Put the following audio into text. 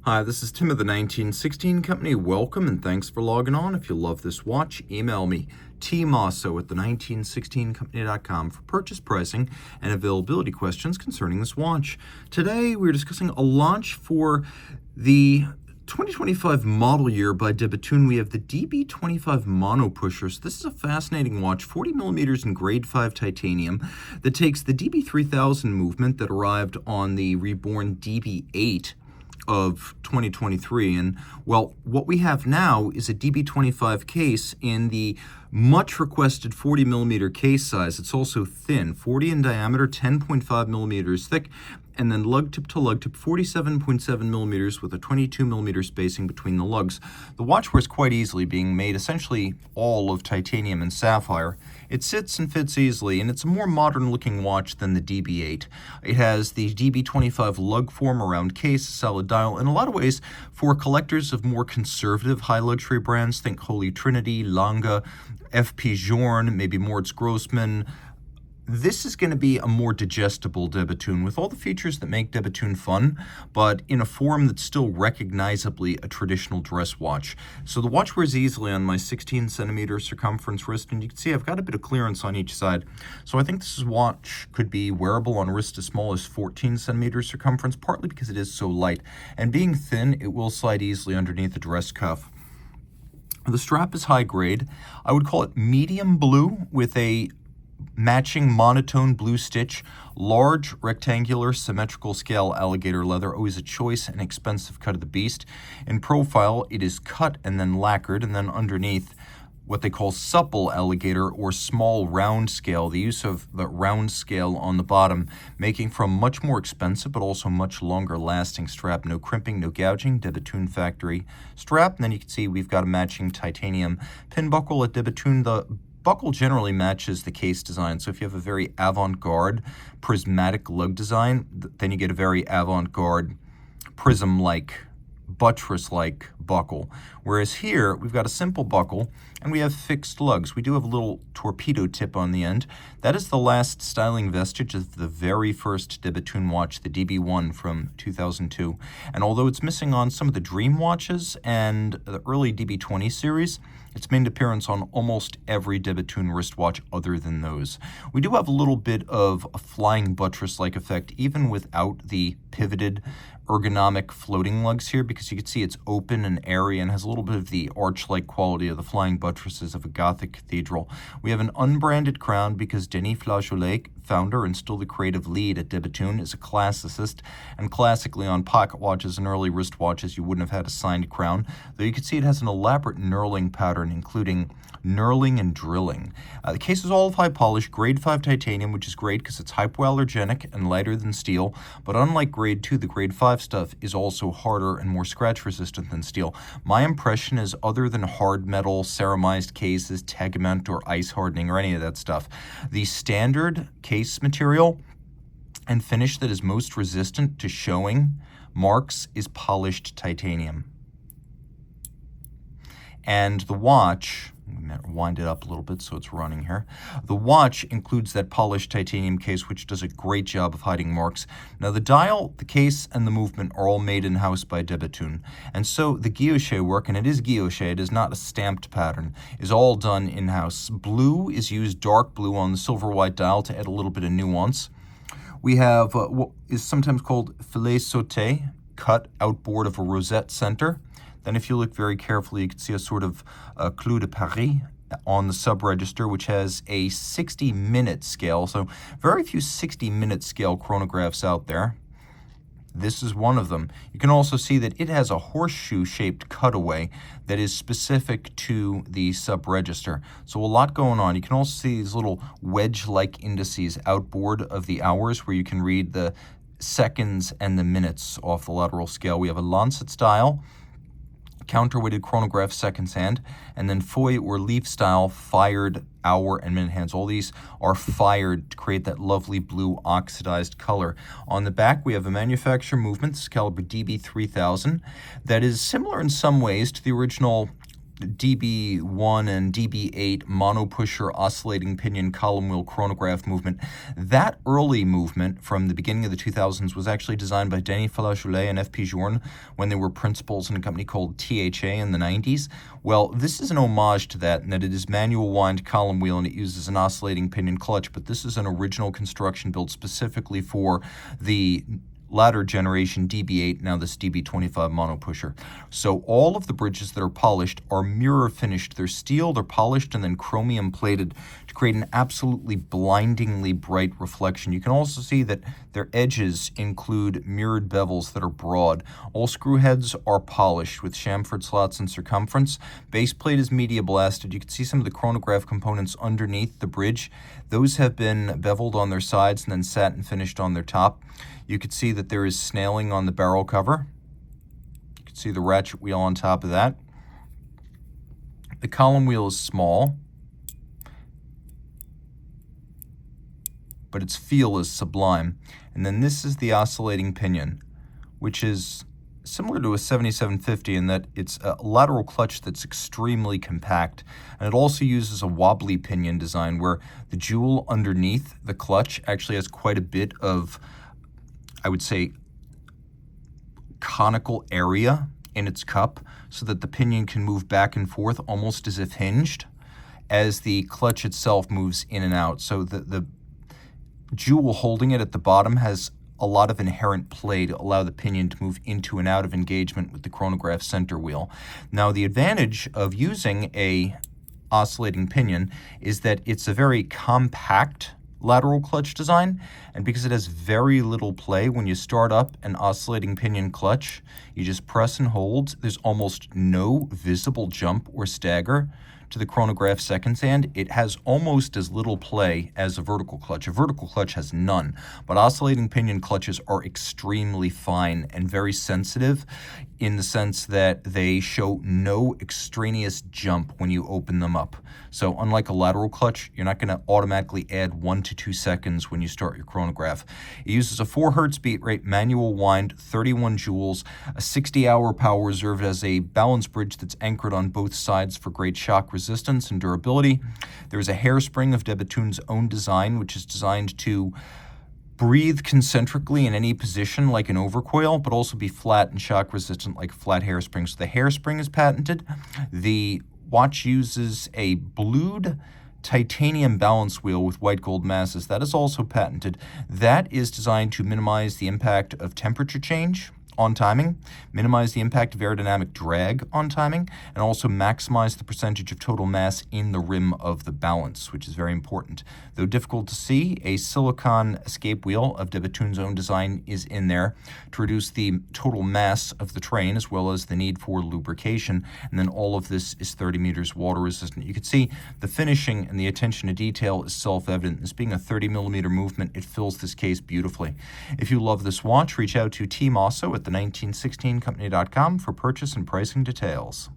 Hi, this is Tim of the 1916 Company. Welcome and thanks for logging on. If you love this watch, email me, Team Mosso at the1916company.com for purchase pricing and availability questions concerning this watch. Today, we're discussing a launch for the 2025 model year by Bethune. We have the DB25 Monopusher. So this is a fascinating watch, 40 millimeters in grade 5 titanium, that takes the DB3000 movement that arrived on the reborn DB8 of 2023, and well, what we have now is a DB25 case in the much requested 40 millimeter case size. It's also thin, 40 in diameter, 10.5 millimeters thick, and then lug tip to lug tip, 47.7 millimeters with a 22 millimeter spacing between the lugs. The watch wears quite easily, being made essentially all of titanium and sapphire. It sits and fits easily, and it's a more modern looking watch than the DB8. It has the DB25 lug form around case, solid dial. In a lot of ways, for collectors of more conservative high luxury brands, think Holy Trinity, Lange, FP Journe, maybe Moritz Grossman, this is going to be a more digestible Bethune with all the features that make Bethune fun, but in a form that's still recognizably a traditional dress watch. So the watch wears easily on my 16 centimeter circumference wrist, and you can see I've got a bit of clearance on each side. So I think this watch could be wearable on wrist as small as 14 centimeter circumference, partly because it is so light. And being thin, it will slide easily underneath the dress cuff. The strap is high grade. I would call it medium blue with a matching monotone blue stitch, large rectangular symmetrical scale alligator leather, always a choice and expensive cut of the beast. In profile, it is cut and then lacquered, and then underneath what they call supple alligator or small round scale, the use of the round scale on the bottom, making for a much more expensive but also much longer lasting strap. No crimping, no gouging, Bethune factory strap. And then you can see we've got a matching titanium pin buckle at Bethune. The buckle generally matches the case design, so if you have a very avant-garde prismatic lug design, then you get a very avant-garde prism-like, buttress-like buckle. Whereas here, we've got a simple buckle, and we have fixed lugs. We do have a little torpedo tip on the end. That is the last styling vestige of the very first Bethune watch, the DB1 from 2002. And although it's missing on some of the Dream watches and the early DB20 series, it's made an appearance on almost every Bethune wristwatch other than those. We do have a little bit of a flying buttress-like effect, even without the pivoted ergonomic floating lugs here, because you can see it's open and airy and has a little bit of the arch-like quality of the flying buttresses of a Gothic cathedral. We have an unbranded crown because Denis Flageolet, founder and still the creative lead at Bethune, is a classicist, and classically on pocket watches and early wristwatches you wouldn't have had a signed crown, though you can see it has an elaborate knurling pattern, including knurling and drilling. The case is all of high polish, grade 5 titanium, which is great because it's hypoallergenic and lighter than steel, but unlike grade 2, the grade 5 stuff is also harder and more scratch resistant than steel. My impression is, other than hard metal, ceramized cases, tegament, or ice hardening, or any of that stuff, the standard case material and finish that is most resistant to showing marks is polished titanium. And the watch, wind it up a little bit so it's running here. The watch includes that polished titanium case, which does a great job of hiding marks. Now the dial, the case, and the movement are all made in-house by Bethune. And so the guilloche work, and it is guilloche, it is not a stamped pattern, is all done in-house. Blue is used, dark blue, on the silver white dial to add a little bit of nuance. We have what is sometimes called filet sauté, cut outboard of a rosette center. Then if you look very carefully, you can see a sort of clou de Paris on the sub-register, which has a 60-minute scale. So very few 60-minute scale chronographs out there. This is one of them. You can also see that it has a horseshoe-shaped cutaway that is specific to the sub-register. So a lot going on. You can also see these little wedge-like indices outboard of the hours where you can read the seconds and the minutes off the lateral scale. We have a lancet style, counterweighted chronograph seconds hand, and then foy or leaf style fired hour and minute hands. All these are fired to create that lovely blue oxidized color. On the back, we have a manufacturer movement. This is caliber DB3000 that is similar in some ways to the original DB1 and DB8 Monopusher oscillating pinion column wheel chronograph movement. That early movement from the beginning of the 2000s was actually designed by Denis Falajolet and F.P. Journe when they were principals in a company called THA in the 90s. Well, this is an homage to that in that it is manual wind column wheel and it uses an oscillating pinion clutch, but this is an original construction built specifically for the latter generation DB8, now this DB25 Monopusher. So all of the bridges that are polished are mirror finished. They're steel, they're polished, and then chromium plated to create an absolutely blindingly bright reflection. You can also see that their edges include mirrored bevels that are broad. All screw heads are polished with chamfered slots in circumference. Base plate is media blasted. You can see some of the chronograph components underneath the bridge. Those have been beveled on their sides and then satin finished on their top. You can see that there is snailing on the barrel cover. You can see the ratchet wheel on top of that. The column wheel is small, but its feel is sublime. And then this is the oscillating pinion, which is similar to a 7750 in that it's a lateral clutch that's extremely compact. And it also uses a wobbly pinion design where the jewel underneath the clutch actually has quite a bit of, I would say, conical area in its cup so that the pinion can move back and forth almost as if hinged as the clutch itself moves in and out. So the jewel holding it at the bottom has a lot of inherent play to allow the pinion to move into and out of engagement with the chronograph center wheel. Now, the advantage of using a oscillating pinion is that it's a very compact lateral clutch design, and because it has very little play, when you start up an oscillating pinion clutch, you just press and hold. There's almost no visible jump or stagger to the chronograph second hand. It has almost as little play as a vertical clutch. A vertical clutch has none, but oscillating pinion clutches are extremely fine and very sensitive in the sense that they show no extraneous jump when you open them up. So unlike a lateral clutch, you're not going to automatically add 1 to 2 seconds when you start your chronograph. It uses a 4 Hertz beat rate, manual wind, 31 joules, a 60-hour power reserve. It has a balance bridge that's anchored on both sides for great shock resistance and durability. There's a hairspring of Bethune's own design, which is designed to breathe concentrically in any position like an overcoil, but also be flat and shock resistant like a flat hairspring. So the hairspring is patented. The watch uses a blued titanium balance wheel with white gold masses. That is also patented. That is designed to minimize the impact of temperature change on timing, minimize the impact of aerodynamic drag on timing, and also maximize the percentage of total mass in the rim of the balance, which is very important. Though difficult to see, a silicon escape wheel of Bethune's own design is in there to reduce the total mass of the train as well as the need for lubrication. And then all of this is 30 meters water resistant. You can see the finishing and the attention to detail is self-evident. This being a 30 millimeter movement, it fills this case beautifully. If you love this watch, reach out to Team Mosso at the 1916company.com for purchase and pricing details.